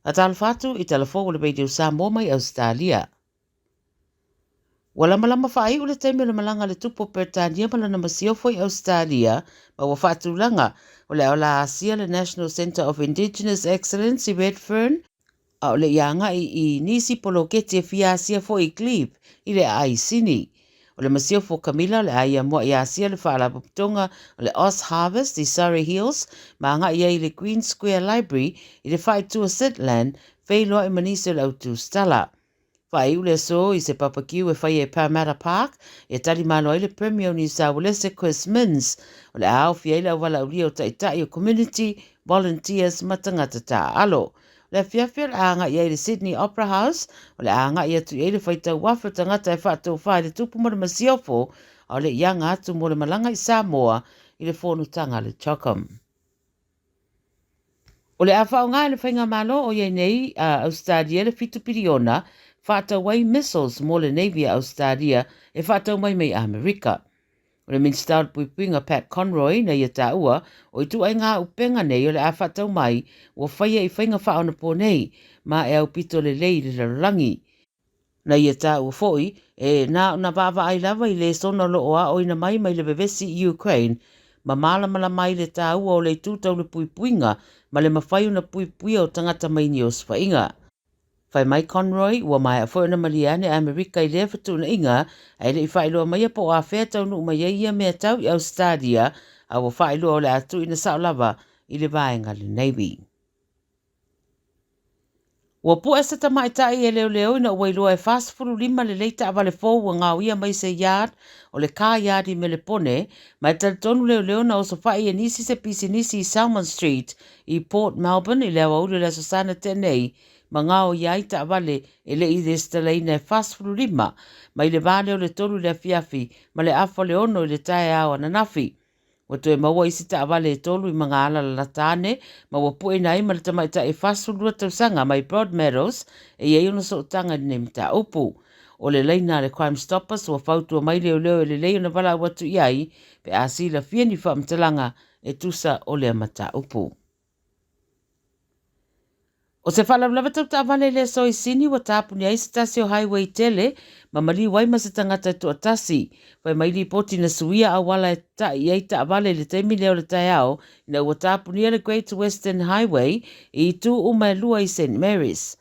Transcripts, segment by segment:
A Tala Fou I Tala Fou o le radio Samoa mai Ausetalia. Wala malama whaai o le taimi le malanga le tupo Pertania malana masio foi Ausetalia ma wa whaatulanga o le aula Asia le National Centre of Indigenous Excellence I Redfern a o le ianga I nisi polo kete fia Asia foi Glebe I le ai sini. O le masio fo Camila le aia mua I Asia le whaalapaputonga o le Oz Harvest I Surrey Hills ma anga I le Queen Square Library I le whaitua Setland whailoa I manise le autu stala. Whai ule so I se papakiu e whai e Parramatta Park e tali malo I le Premier New South Wales Chris Mins o le au fiaila wala uri o taitai o community volunteers matangata ta alo. Le fiafia le anga I le Sydney Opera House o le anga I atu I le whaitau wafa tangata e whātou whai le tupu mara masiofo o le ianga atu mo le malanga I Samoa I le whonutanga le Chokum. O le awhao ngā le whainga malo o iei nei Ausetalia le fitu piriona whātau wai missiles mo le Navy Ausetalia e whātau mai mei Amerika. O le Minister Puipinga Pat Conroy na ia tā ua o I tuai ngā upenga nei o le a whātau mai o whaia I whainga whaona pō nei ma e au pito le lei le rarangi. Na ia tā ua foi e nā una bāwa ai lava I le sona loa o ina mai le bevesi I Ukraine ma malamala mai le tā ua o le tūtau le puipuinga ma le mawhai una puipuia o tangata mai ni o swainga. Whai mai Conroy, ua mai a whaona maliane Amerika I lea whatuna inga, ai le I whailoa mai a po a whea tau nu mai ia mea tau I Ausetalia, a ua whailoa o le atu ina saolava I le vaenga le Navy. Ua pu e sata mai tai e leo leo ina wailoa e whasfuru lima le leita avale fōu wa ngau ia mai se yard o le kā yard I Melepone, mai talitonu leo leo na oso whai e nisi se pisi nisi I Salmon Street I Port Melbourne I lewa ule la Susana tenei, ma ngao iai ta avale e le I stalaina e whasfuru lima, mai le vale o le tolu le fiafi, ma le afa le ono I le tae au ananafi. Wa toe maua isi ta avale e tolu I mga ala la latane, ma wa pue nai ma le tamaita e whasfuru tausanga mai Broadmeadows e iei ono so tanga ni mta upu. O le leina le Crime Stoppers wa whautua mai leo leo e le leo na wala watu iai, pe a si la fieni whamtalanga e tusa o le mata upu. O se whalawlawa tau ta avale le soi sini wa tāpuni ai Stasio Highway Tele, ma mali wai ma se tangata tu atasi, wai mai li poti na suia a wala e ta iei ta avale le teimi leo le tai au, ina wa tāpuni le Great Western Highway I tu uma lua I St. Mary's.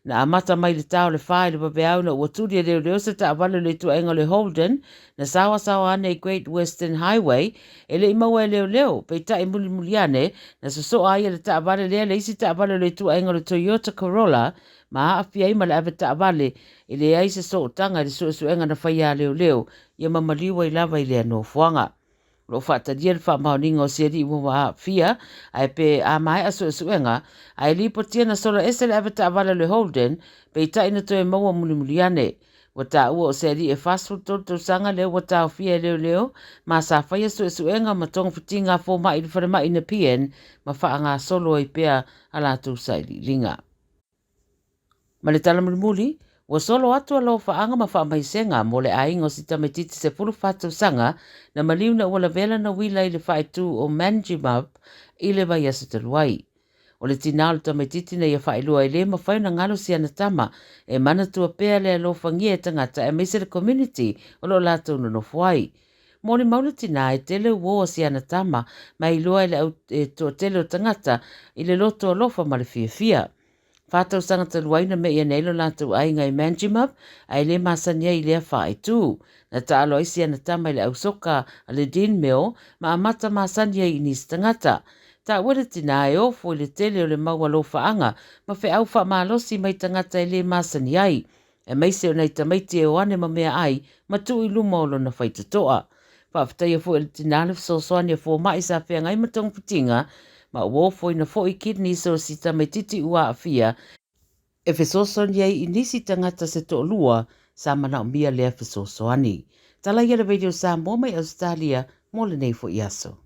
Na amata mai le tau le whae le papeau na ua tūria leo leo se ta avale le tu ainga le Holden, na sawa ane Great Western Highway, e le imaua leo leo, pe ta I muli muli ane, na so aia le ta avale lea le isi ta avale le tu ainga le Toyota Corolla, ma haafi ai ma le ave ta avale, e le aise so tanga le so enga na whaia leo leo, ia mamaliwa I lava I lea no fuanga. Lo fata dia le whaamaoninga o seri I mua fia, ai pe a mai a suenga, ai li potia na sola ese le avata avala le Holden, pe ita ina toe maua muli ane. Wata ua o seri e fastfood toto sanga leo wata o fia leo leo, ma sa whaia suenga ma tonga fitinga fo mai I whare mai ina pien, ma wha ngā solo I pea ala tu saili linga. Ma le tala muli, wa solo atu alo whaanga ma wha mai senga mo le aingo si tametiti se furu whātou sanga na maliu na wala vela na wila I le whaitu o Manjimab I le vai asa taluai. O le tinalu tametiti na ia whailua I le ma whaina ngalo si anatama e mana tua pea le alo whangia e tangata e meise le community o lo lātou no fuai. Mo le maula tina e tele uoa si anatama ma I lua le au tua tele o tangata I le loto alofa ma le fia. Whātau sanga taluaina me ia neilo lātou ai ngai Manjimab, ai le masania I lea whae tū. Na taalo isi ana tama I le ausoka a le Dean Mill, ma amata masania I nis tangata. Ta wera tina e ofo I le tele o le maua lo whaanga, ma whe au wha malosi mai tangata I le masania ai. E meise o nei tamaiti e o ane ma mea ai, ma tu I luma o na whaitatoa. Whaafitai a fo I le tina le fsosoani a fo mai sa whea ngai matong putinga, ma wofo ina fo I kidney so si tametiti ua afia, e fesosoani ai I nisi tangata se to lua sa mana o mia lea fesosoani. Tala ia le radio Samoa mai Ausetalia, mo le nei fo I aso.